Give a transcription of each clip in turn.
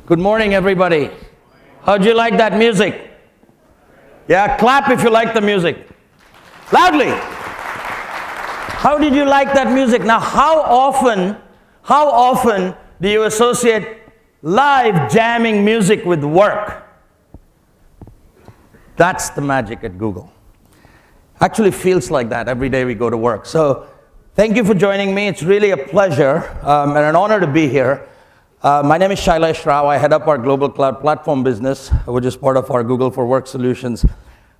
Good morning, everybody. How'd you like that music? Yeah, clap if you like the music. Loudly. How did you like that music? Now, how often do you associate live jamming music with work? That's the magic at Google. Actually feels like that every day we go to work. So thank you for joining me. It's really a pleasure and an honor to be here. My name is Shailesh Rao. I head up our global cloud platform business, which is part of our Google for Work solutions.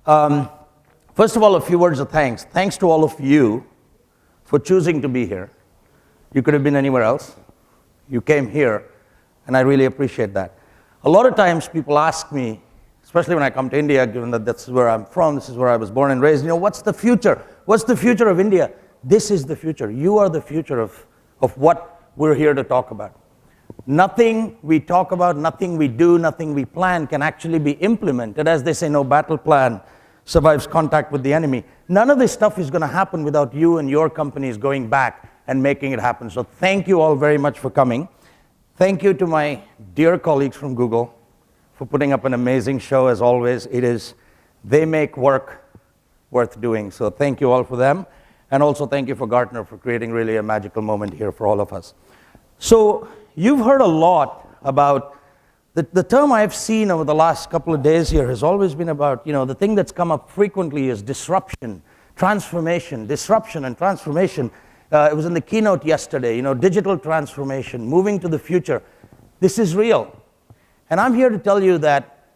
First of all, a few words of thanks. Thanks to all of you for choosing to be here. You could have been anywhere else. You came here, and I really appreciate that. A lot of times people ask me, especially when I come to India, given that that's where I'm from, this is where I was born and raised, what's the future? What's the future of India? This is the future. You are the future of what we're here to talk about. Nothing we talk about, nothing we do, nothing we plan can actually be implemented. As they say, no battle plan survives contact with the enemy. None of this stuff is going to happen without you and your companies going back and making it happen. So thank you all very much for coming. Thank you to my dear colleagues from Google for putting up an amazing show, as always. They make work worth doing. So thank you all for them. And also thank you for Gartner for creating really a magical moment here for all of us. So you've heard a lot about, the term I've seen over the last couple of days here has always been about, the thing that's come up frequently is disruption, transformation, disruption and transformation. It was in the keynote yesterday, digital transformation, moving to the future. This is real. And I'm here to tell you that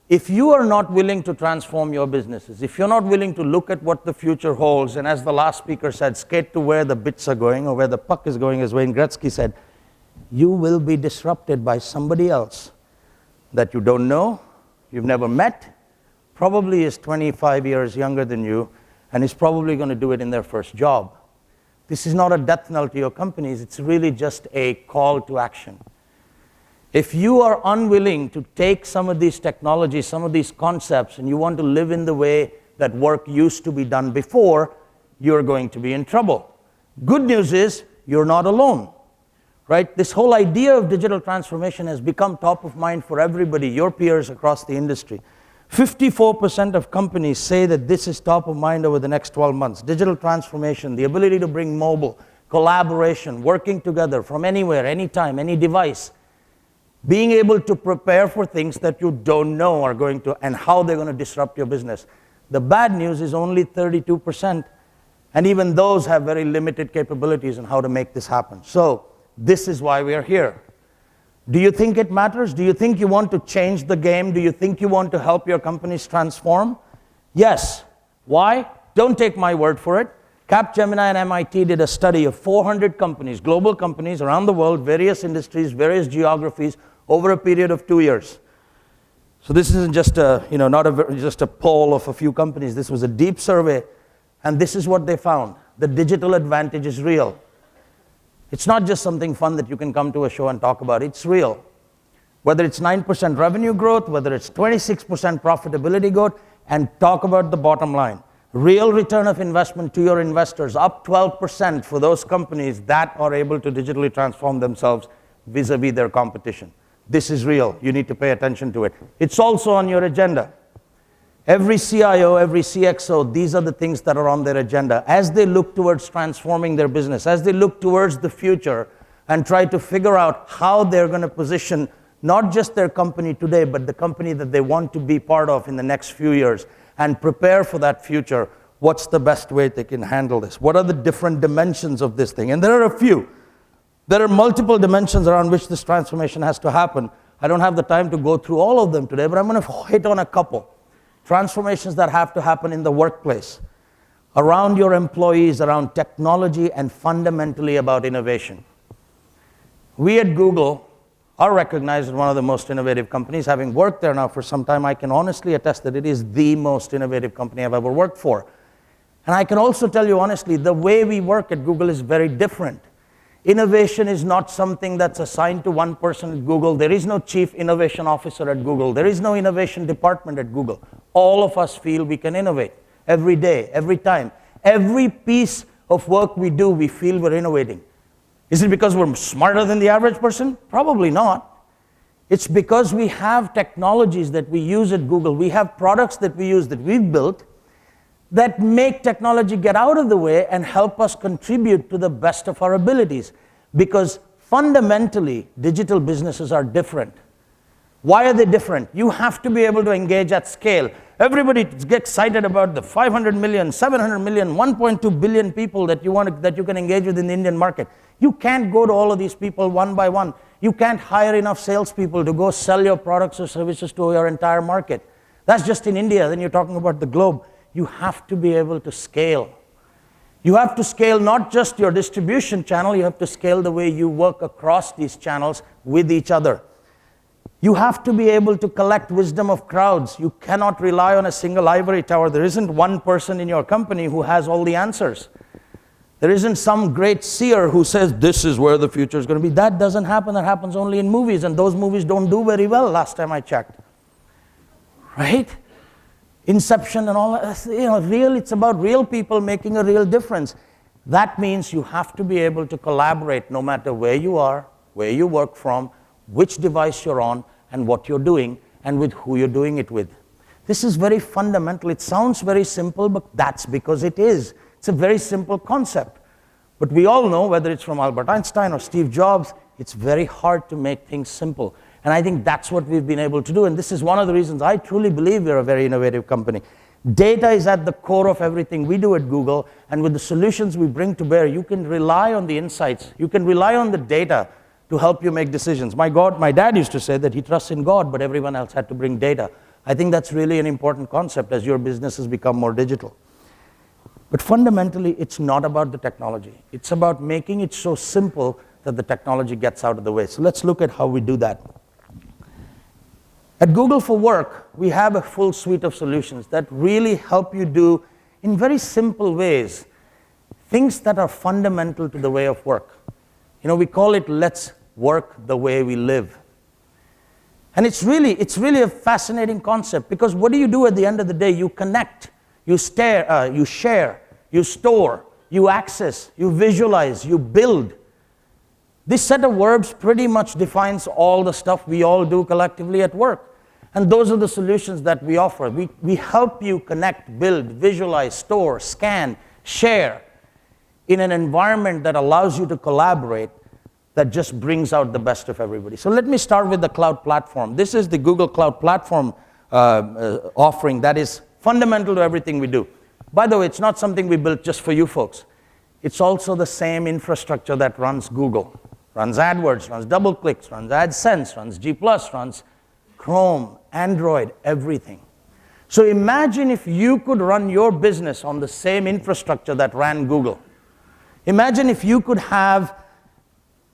if you are not willing to transform your businesses, if you're not willing to look at what the future holds, and as the last speaker said, skate to where the bits are going or where the puck is going, as Wayne Gretzky said, you will be disrupted by somebody else that you don't know, you've never met, probably is 25 years younger than you, and is probably going to do it in their first job. This is not a death knell to your companies, it's really just a call to action. If you are unwilling to take some of these technologies, some of these concepts, and you want to live in the way that work used to be done before, you're going to be in trouble. Good news is, you're not alone. Right? This whole idea of digital transformation has become top of mind for everybody, your peers across the industry. 54% of companies say that this is top of mind over the next 12 months. Digital transformation, the ability to bring mobile, collaboration, working together from anywhere, anytime, any device. Being able to prepare for things that you don't know are going to, and how they're going to disrupt your business. The bad news is only 32%, and even those have very limited capabilities on how to make this happen. So, this is why we are here. Do you think it matters? Do you think you want to change the game? Do you think you want to help your companies transform? Yes. Why? Don't take my word for it. Capgemini and MIT did a study of 400 companies, global companies around the world, various industries, various geographies, over a period of 2 years. So this isn't just just a poll of a few companies. This was a deep survey, and this is what they found. The digital advantage is real. It's not just something fun that you can come to a show and talk about. It's real. Whether it's 9% revenue growth, whether it's 26% profitability growth, and talk about the bottom line. Real return of investment to your investors, up 12% for those companies that are able to digitally transform themselves vis-a-vis their competition. This is real. You need to pay attention to it. It's also on your agenda. Every CIO, every CXO, these are the things that are on their agenda. As they look towards transforming their business, as they look towards the future and try to figure out how they're going to position not just their company today, but the company that they want to be part of in the next few years and prepare for that future, what's the best way they can handle this? What are the different dimensions of this thing? And there are a few. There are multiple dimensions around which this transformation has to happen. I don't have the time to go through all of them today, but I'm going to hit on a couple. Transformations that have to happen in the workplace, around your employees, around technology, and fundamentally about innovation. We at Google are recognized as one of the most innovative companies. Having worked there now for some time, I can honestly attest that it is the most innovative company I've ever worked for. And I can also tell you honestly, the way we work at Google is very different. Innovation is not something that's assigned to one person at Google. There is no chief innovation officer at Google. There is no innovation department at Google. All of us feel we can innovate every day, every time. Every piece of work we do, we feel we're innovating. Is it because we're smarter than the average person? Probably not. It's because we have technologies that we use at Google. We have products that we use that we've built that make technology get out of the way and help us contribute to the best of our abilities. Because fundamentally, digital businesses are different. Why are they different? You have to be able to engage at scale. Everybody gets excited about the 500 million, 700 million, 1.2 billion people that you can engage with in the Indian market. You can't go to all of these people one by one. You can't hire enough salespeople to go sell your products or services to your entire market. That's just in India. Then you're talking about the globe. You have to be able to scale. You have to scale not just your distribution channel, you have to scale the way you work across these channels with each other. You have to be able to collect wisdom of crowds. You cannot rely on a single ivory tower. There isn't one person in your company who has all the answers. There isn't some great seer who says, this is where the future is going to be. That doesn't happen. That happens only in movies, and those movies don't do very well last time I checked. Right? Inception and all that, it's about real people making a real difference. That means you have to be able to collaborate no matter where you are, where you work from, which device you're on, and what you're doing, and with who you're doing it with. This is very fundamental. It sounds very simple, but that's because it is. It's a very simple concept. But we all know, whether it's from Albert Einstein or Steve Jobs, it's very hard to make things simple. And I think that's what we've been able to do. And this is one of the reasons I truly believe we're a very innovative company. Data is at the core of everything we do at Google. And with the solutions we bring to bear, you can rely on the insights. You can rely on the data to help you make decisions. My dad used to say that he trusts in God, but everyone else had to bring data. I think that's really an important concept as your businesses become more digital. But fundamentally, it's not about the technology. It's about making it so simple that the technology gets out of the way. So let's look at how we do that. At Google for Work, we have a full suite of solutions that really help you do, in very simple ways, things that are fundamental to the way of work. We call it, let's work the way we live. And it's really a fascinating concept, because what do you do at the end of the day? You connect, you share, you store, you access, you visualize, you build. This set of verbs pretty much defines all the stuff we all do collectively at work. And those are the solutions that we offer. We help you connect, build, visualize, store, scan, share in an environment that allows you to collaborate, that just brings out the best of everybody. So let me start with the cloud platform. This is the Google Cloud Platform offering that is fundamental to everything we do. By the way, it's not something we built just for you folks. It's also the same infrastructure that runs Google. Runs AdWords, runs DoubleClicks, runs AdSense, runs G+, runs Chrome, Android, everything. So imagine if you could run your business on the same infrastructure that ran Google. Imagine if you could have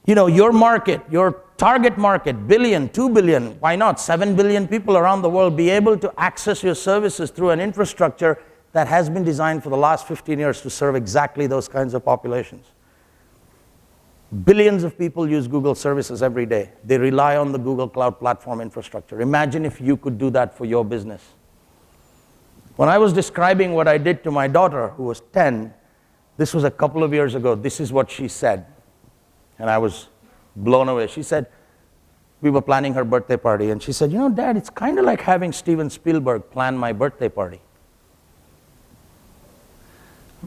your market, your target market, billion, 2 billion, why not 7 billion people around the world be able to access your services through an infrastructure that has been designed for the last 15 years to serve exactly those kinds of populations. Billions of people use Google services every day. They rely on the Google Cloud Platform infrastructure. Imagine if you could do that for your business. When I was describing what I did to my daughter, who was 10, this was a couple of years ago, this is what she said. And I was blown away. She said, we were planning her birthday party, and she said, Dad, it's kind of like having Steven Spielberg plan my birthday party.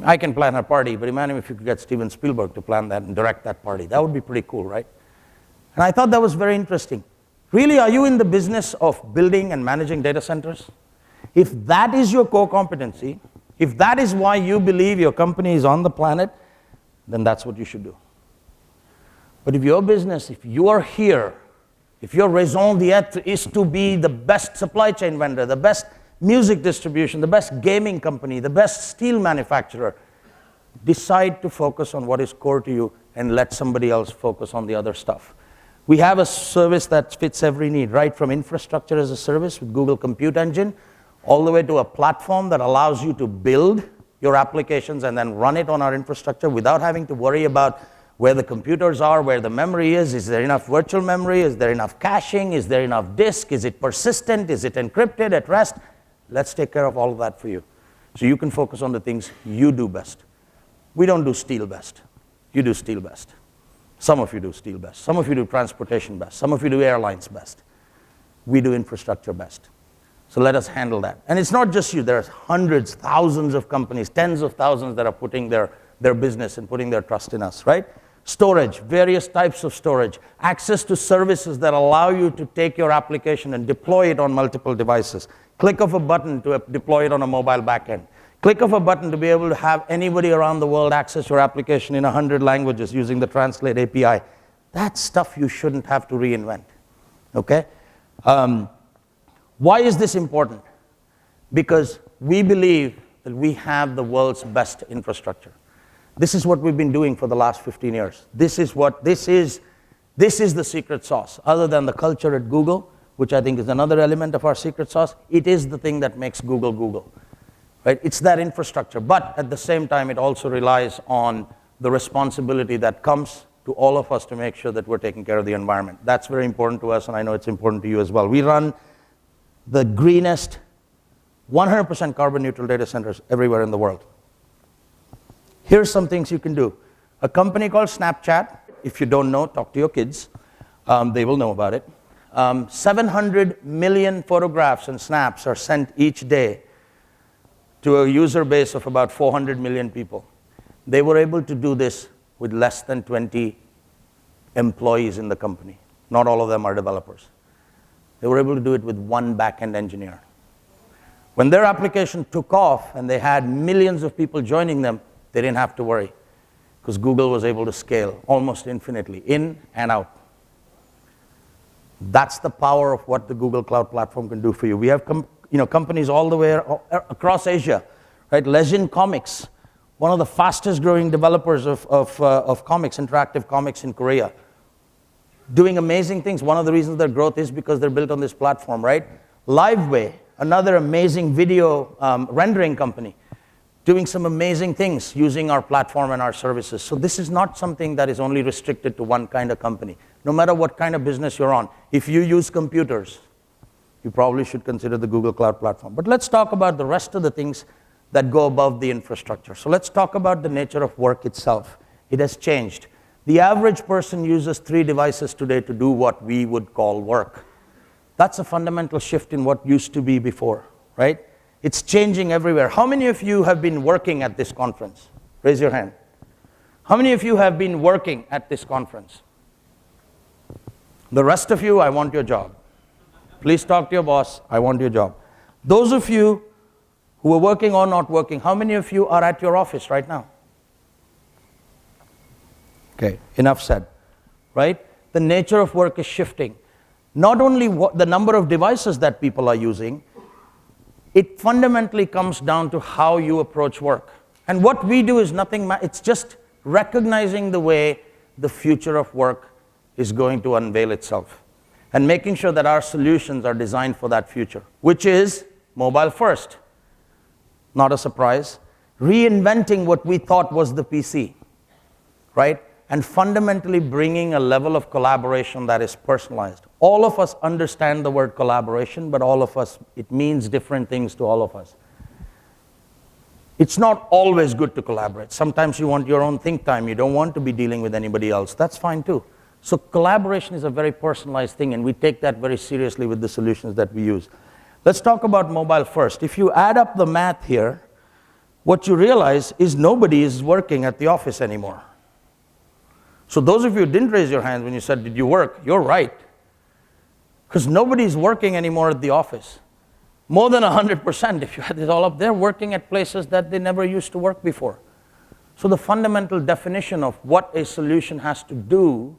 I can plan her party, but imagine if you could get Steven Spielberg to plan that and direct that party. That would be pretty cool, right? And I thought that was very interesting. Really, are you in the business of building and managing data centers? If that is your core competency, if that is why you believe your company is on the planet, then that's what you should do. But if your business, if you are here, if your raison d'etre is to be the best supply chain vendor, the best music distribution, the best gaming company, the best steel manufacturer, decide to focus on what is core to you and let somebody else focus on the other stuff. We have a service that fits every need, right from infrastructure as a service with Google Compute Engine, all the way to a platform that allows you to build your applications and then run it on our infrastructure without having to worry about where the computers are, where the memory is there enough virtual memory, is there enough caching, is there enough disk, is it persistent, is it encrypted at rest? Let's take care of all of that for you. So you can focus on the things you do best. We don't do steel best. You do steel best. Some of you do steel best. Some of you do transportation best. Some of you do airlines best. We do infrastructure best. So let us handle that. And it's not just you. There's hundreds, thousands of companies, tens of thousands that are putting their business and putting their trust in us, right? Storage, various types of storage. Access to services that allow you to take your application and deploy it on multiple devices. Click of a button to deploy it on a mobile backend. Click of a button to be able to have anybody around the world access your application in 100 languages using the Translate API. That's stuff you shouldn't have to reinvent, okay? Why is this important? Because we believe that we have the world's best infrastructure. This is what we've been doing for the last 15 years. This is the secret sauce. Other than the culture at Google, which I think is another element of our secret sauce, it is the thing that makes Google Google. Right? It's that infrastructure, but at the same time, it also relies on the responsibility that comes to all of us to make sure that we're taking care of the environment. That's very important to us, and I know it's important to you as well. We run the greenest, 100% carbon neutral data centers everywhere in the world. Here's some things you can do. A company called Snapchat, if you don't know, talk to your kids. They will know about it. 700 million photographs and snaps are sent each day to a user base of about 400 million people. They were able to do this with less than 20 employees in the company. Not all of them are developers. They were able to do it with one back-end engineer. When their application took off and they had millions of people joining them, they didn't have to worry because Google was able to scale almost infinitely, in and out. That's the power of what the Google Cloud Platform can do for you. We have companies all the way across Asia, right? Legend Comics, one of the fastest growing developers of comics, interactive comics in Korea, doing amazing things. One of the reasons their growth is because they're built on this platform, right? Liveway, another amazing video rendering company, doing some amazing things using our platform and our services. So this is not something that is only restricted to one kind of company. No matter what kind of business you're on, if you use computers, you probably should consider the Google Cloud Platform. But let's talk about the rest of the things that go above the infrastructure. So let's talk about the nature of work itself. It has changed. The average person uses 3 devices today to do what we would call work. That's a fundamental shift in what used to be before, right? It's changing everywhere. How many of you have been working at this conference? Raise your hand. How many of you have been working at this conference? The rest of you, I want your job. Please talk to your boss. I want your job. Those of you who are working or not working, how many of you are at your office right now? Okay, enough said, right? The nature of work is shifting. Not only the number of devices that people are using, it fundamentally comes down to how you approach work. And what we do is nothing, it's just recognizing the way the future of work is going to unveil itself and making sure that our solutions are designed for that future, which is mobile first. Not a surprise. Reinventing what we thought was the PC, right? And fundamentally bringing a level of collaboration that is personalized. All of us understand the word collaboration, but all of us, it means different things to all of us. It's not always good to collaborate. Sometimes you want your own think time. You don't want to be dealing with anybody else. That's fine too. So collaboration is a very personalized thing, and we take that very seriously with the solutions that we use. Let's talk about mobile first. If you add up the math here, what you realize is nobody is working at the office anymore. So those of you who didn't raise your hands when you said, did you work? You're right. Because nobody's working anymore at the office. More than 100%, if you had this all up, they're working at places that they never used to work before. So the fundamental definition of what a solution has to do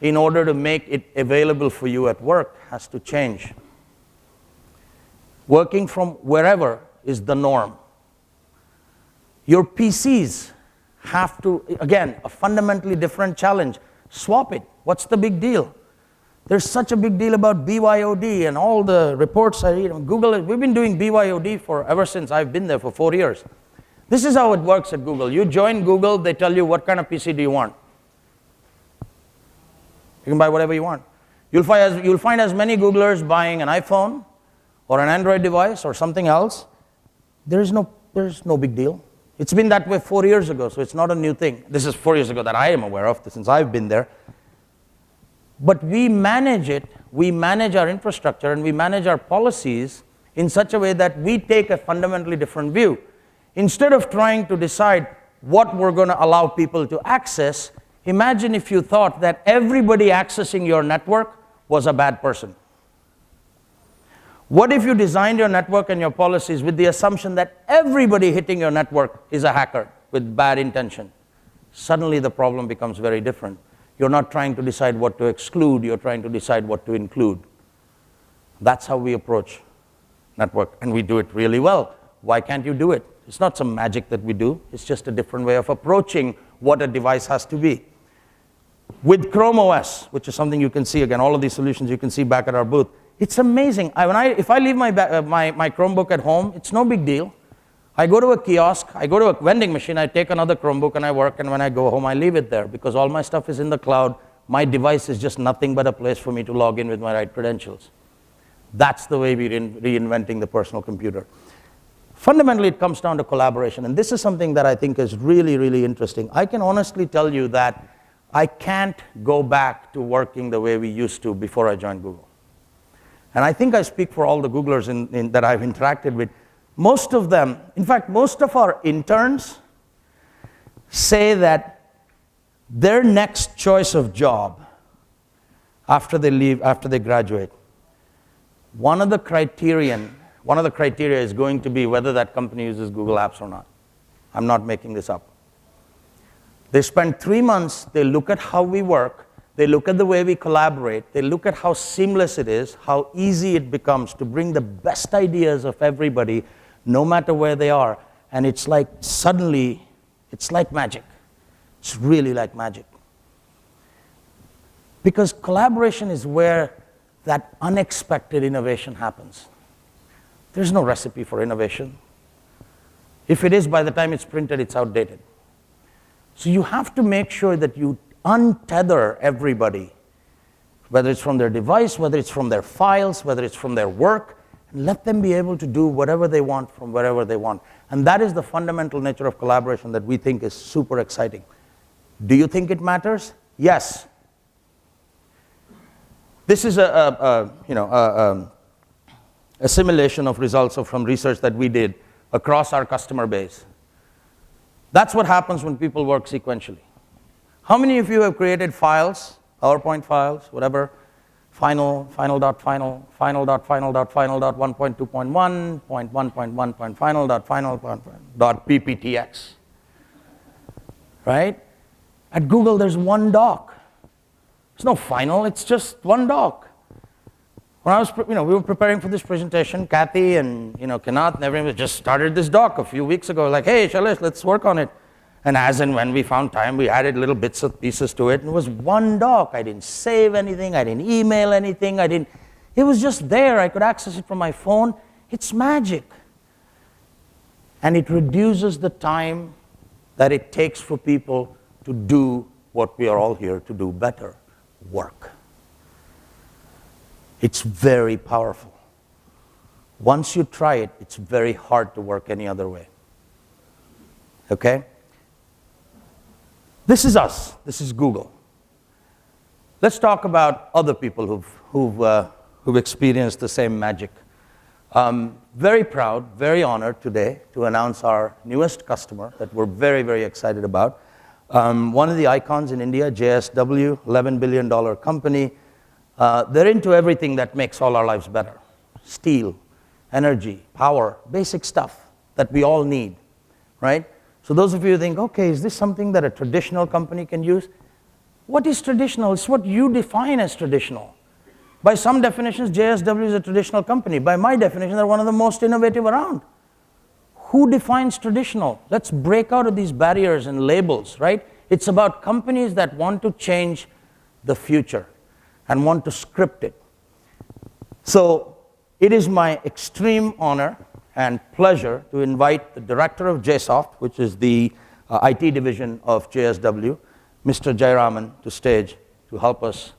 in order to make it available for you at work has to change. Working from wherever is the norm. Your PCs have to, again, a fundamentally different challenge. Swap it. What's the big deal? There's such a big deal about BYOD and all the reports I read on Google. We've been doing BYOD ever since I've been there for 4 years. This is how it works at Google. You join Google, they tell you what kind of PC do you want. You can buy whatever you want. You'll find as many Googlers buying an iPhone or an Android device or something else. There's no big deal. It's been that way 4 years ago, so it's not a new thing. This is 4 years ago that I am aware of, since I've been there. But we manage it, we manage our infrastructure, and we manage our policies in such a way that we take a fundamentally different view. Instead of trying to decide what we're going to allow people to access, imagine if you thought that everybody accessing your network was a bad person. What if you designed your network and your policies with the assumption that everybody hitting your network is a hacker with bad intention? Suddenly the problem becomes very different. You're not trying to decide what to exclude, you're trying to decide what to include. That's how we approach network, and we do it really well. Why can't you do it? It's not some magic that we do, it's just a different way of approaching what a device has to be. With Chrome OS, which is something you can see, again, all of these solutions you can see back at our booth, it's amazing. If I leave my Chromebook at home, it's no big deal. I go to a kiosk, I go to a vending machine, I take another Chromebook and I work, and when I go home I leave it there because all my stuff is in the cloud. My device is just nothing but a place for me to log in with my right credentials. That's the way we're reinventing the personal computer. Fundamentally, it comes down to collaboration, and this is something that I think is really, really interesting. I can honestly tell you that I can't go back to working the way we used to before I joined Google. And I think I speak for all the Googlers that I've interacted with. Most of them, in fact, most of our interns say that their next choice of job after they graduate, one of the criteria is going to be whether that company uses Google Apps or not. I'm not making this up. They spend 3 months, they look at how we work, they look at the way we collaborate, they look at how seamless it is, how easy it becomes to bring the best ideas of everybody, no matter where they are, and it's like suddenly, it's like magic. It's really like magic. Because collaboration is where that unexpected innovation happens. There's no recipe for innovation. If it is, by the time it's printed, it's outdated. So you have to make sure that you untether everybody, whether it's from their device, whether it's from their files, whether it's from their work, and let them be able to do whatever they want from wherever they want. And that is the fundamental nature of collaboration that we think is super exciting. Do you think it matters? Yes. This is a simulation of results from research that we did across our customer base. That's what happens when people work sequentially. How many of you have created files, PowerPoint files, whatever, final, final.final, final.final.final.1.2.1, 0.1.1.final.final.pptx, right? At Google, there's one doc. There's no final, it's just one doc. When I was, we were preparing for this presentation, Kathy and, Kanath and everyone just started this doc a few weeks ago, like, hey, Shailesh, let's work on it. And as and when we found time, we added little bits of pieces to it, and it was one doc. I didn't save anything, I didn't email anything, it was just there. I could access it from my phone. It's magic. And it reduces the time that it takes for people to do what we are all here to do better, work. It's very powerful. Once you try it, it's very hard to work any other way. Okay? This is us. This is Google. Let's talk about other people who've experienced the same magic. Very proud, very honored today to announce our newest customer that we're very, very excited about. One of the icons in India, JSW, $11 billion company. They're into everything that makes all our lives better. Steel, energy, power, basic stuff that we all need, right? So those of you who think, okay, is this something that a traditional company can use? What is traditional? It's what you define as traditional. By some definitions, JSW is a traditional company. By my definition, they're one of the most innovative around. Who defines traditional? Let's break out of these barriers and labels, right? It's about companies that want to change the future and want to script it. So it is my extreme honor and pleasure to invite the director of Jsoft, which is the IT division of JSW, Mr. Jayaraman, to stage to help us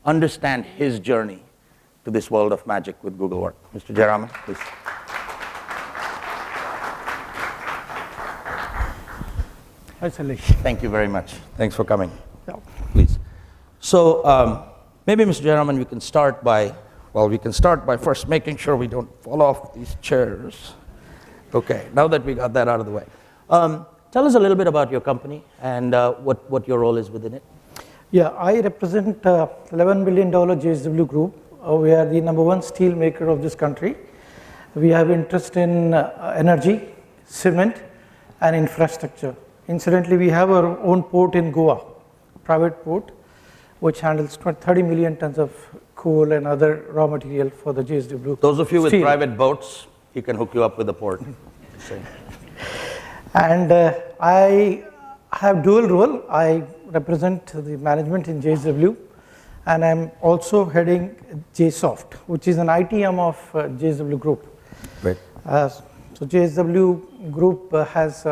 understand his journey to this world of magic with Google Work. Mr. Jayaraman, please. Hi, Shailesh. Thank you very much. Thanks for coming. Yeah. Please. So Maybe, Mr. Jayaraman, we can start by first making sure we don't fall off these chairs. Okay, now that we got that out of the way. Tell us a little bit about your company and what your role is within it. Yeah, I represent $11 billion JSW Group. We are the #1 steel maker of this country. We have interest in energy, cement, and infrastructure. Incidentally, we have our own port in Goa, private port, which handles 30 million tons of coal and other raw material for the JSW. Those of you with steel. private boats, he can hook you up with a port. And I have dual role. I represent the management in JSW, and I'm also heading Jsoft, which is an IT arm of JSW Group. Right. So JSW Group has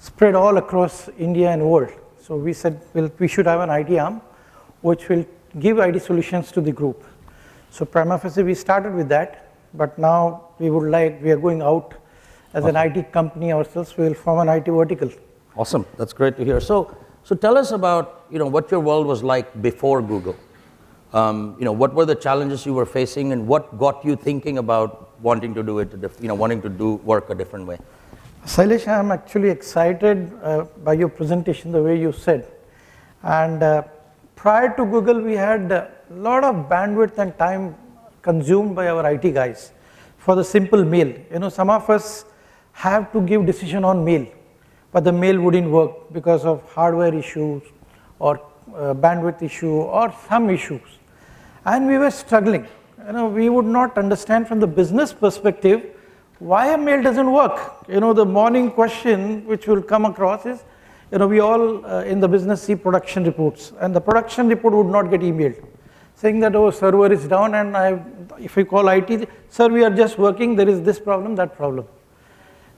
spread all across India and world. So we said, well, we should have an IT arm which will give IT solutions to the group. So prima facie we started with that, but now we are going out as an IT company ourselves. We will form an IT vertical. Awesome, that's great to hear. So tell us about what your world was like before Google. What were the challenges you were facing, and what got you thinking about wanting to do it, wanting to do work a different way? Shailesh, I am actually excited by your presentation, the way you said. And prior to Google, we had a lot of bandwidth and time consumed by our IT guys for the simple mail. Some of us have to give decision on mail, but the mail wouldn't work because of hardware issues or bandwidth issue or some issues. And we were struggling. We would not understand from the business perspective why a mail doesn't work. The morning question which will come across is, we all in the business see production reports, and the production report would not get emailed, saying that, oh, server is down, and if we call IT, sir, we are just working, there is this problem, that problem.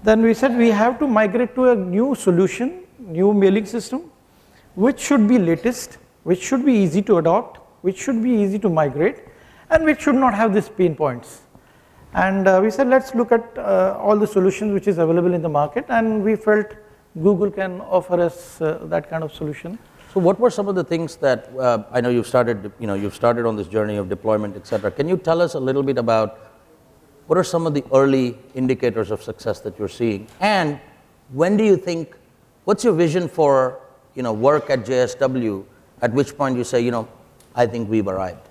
Then we said we have to migrate to a new solution, new mailing system, which should be latest, which should be easy to adopt, which should be easy to migrate, and which should not have these pain points. And we said, let's look at all the solutions which is available in the market, and we felt Google can offer us that kind of solution. So what were some of the things that, I know you've started on this journey of deployment, etc. Can you tell us a little bit about what are some of the early indicators of success that you're seeing? And when do you think, what's your vision for work at JSW, at which point you say, I think we've arrived?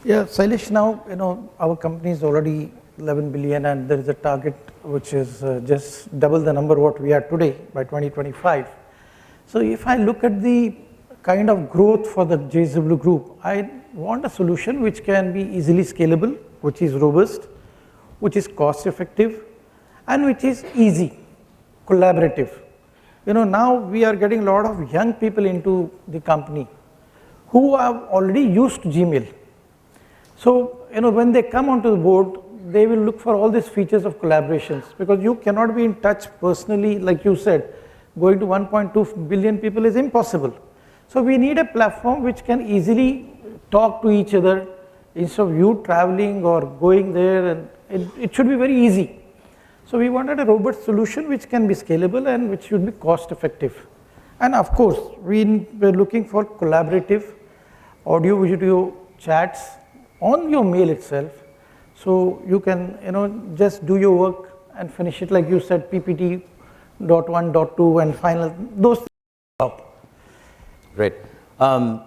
Yeah, Shailesh, now, our company is already 11 billion, and there is a target which is just double the number what we are today by 2025. So if I look at the kind of growth for the JSW Group, I want a solution which can be easily scalable, which is robust, which is cost effective, and which is easy, collaborative. Now we are getting a lot of young people into the company who are already used to Gmail. So, when they come onto the board, they will look for all these features of collaborations, because you cannot be in touch personally, like you said. Going to 1.2 billion people is impossible. So we need a platform which can easily talk to each other instead of you traveling or going there, and it should be very easy. So we wanted a robust solution which can be scalable and which should be cost effective. And of course, we were looking for collaborative audio video chats on your mail itself, so you can just do your work and finish it, like you said, PPT .1, .2, and final, those things. Great. Can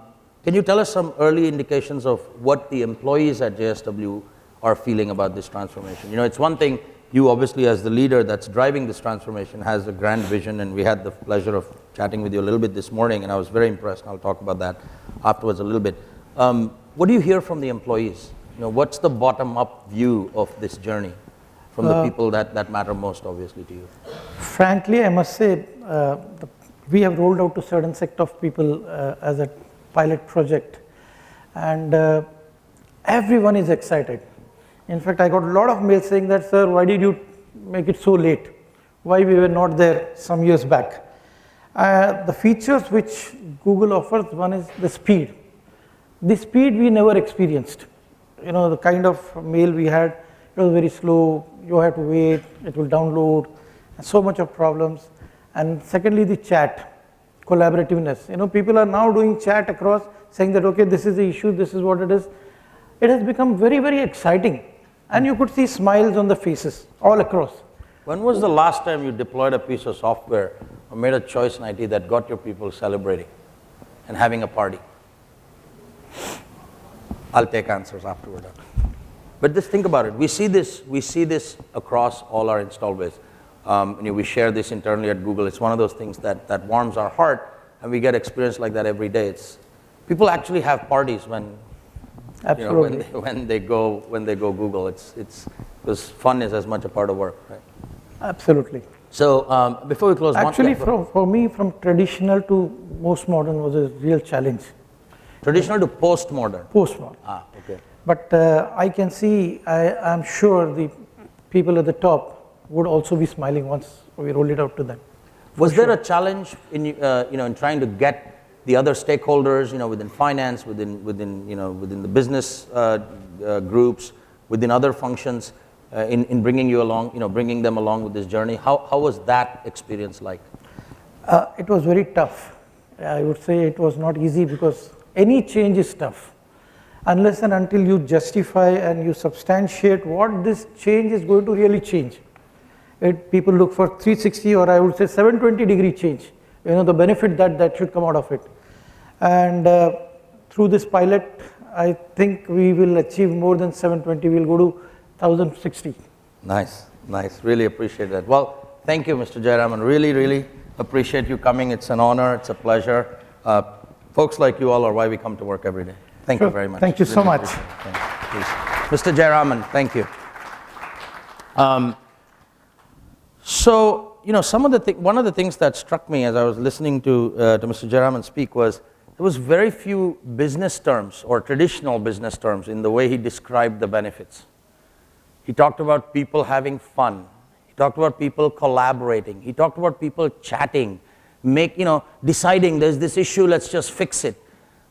you tell us some early indications of what the employees at JSW are feeling about this transformation? It's one thing, you obviously as the leader that's driving this transformation has a grand vision, and we had the pleasure of chatting with you a little bit this morning, and I was very impressed. I'll talk about that afterwards a little bit. What do you hear from the employees? What's the bottom-up view of this journey from the people that matter most, obviously, to you? Frankly, I must say, we have rolled out to certain set of people as a pilot project, and everyone is excited. In fact, I got a lot of mails saying that, sir, why did you make it so late? Why we were not there some years back? The features which Google offers, one is the speed. The speed we never experienced. The kind of mail we had, it was very slow, you have to wait, it will download, and so much of problems. And secondly, the chat, collaborativeness. People are now doing chat across, saying that, okay, this is the issue, this is what it is. It has become very, very exciting. And you could see smiles on the faces all across. When was the last time you deployed a piece of software or made a choice in IT that got your people celebrating and having a party? I'll take answers after we're done. But just think about it. We see this across all our install base. We share this internally at Google. It's one of those things that warms our heart, and we get experience like that every day. People actually have parties when Absolutely. when they go Google. It's because fun is as much a part of work, right? Absolutely. So before we close, actually, for me, from traditional to most modern was a real challenge. Traditional to post-modern. Post-modern. Okay. But I can see, I'm sure the people at the top would also be smiling once we roll it out to them. Was there a challenge in trying to get the other stakeholders, within finance, within the business groups, within other functions, in bringing you along, bringing them along with this journey? How was that experience like? It was very tough. I would say it was not easy because any change is tough. Unless and until you justify and you substantiate what this change is going to really change. People look for 360 or I would say 720-degree change. The benefit that should come out of it. And through this pilot, I think we will achieve more than 720. We'll go to 1060. Nice. Really appreciate that. Well, thank you, Mr. Jayaraman. Really appreciate you coming. It's an honor. It's a pleasure. Folks like you all are why we come to work every day. Thank you very much. Thank you so much. Mr. Jayaraman, thank you. So, one of the things that struck me as I was listening to Mr. Jayaraman speak was there was very few business terms or traditional business terms in the way he described the benefits. He talked about people having fun. He talked about people collaborating. He talked about people chatting, deciding there's this issue, let's just fix it.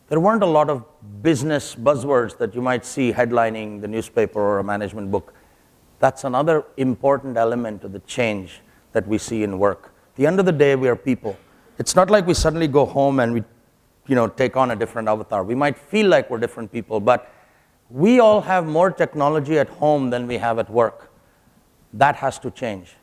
There weren't a lot of business buzzwords that you might see headlining the newspaper or a management book. That's another important element of the change that we see in work. At the end of the day, we are people. It's not like we suddenly go home and we take on a different avatar. We might feel like we're different people, but we all have more technology at home than we have at work. That has to change.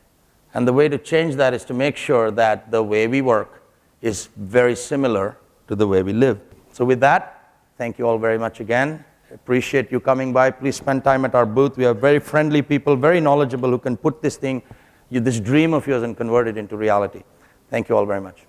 And the way to change that is to make sure that the way we work is very similar to the way we live. So with that, thank you all very much again. Appreciate you coming by. Please spend time at our booth. We have very friendly people, very knowledgeable, who can put this dream of yours and convert it into reality. Thank you all very much.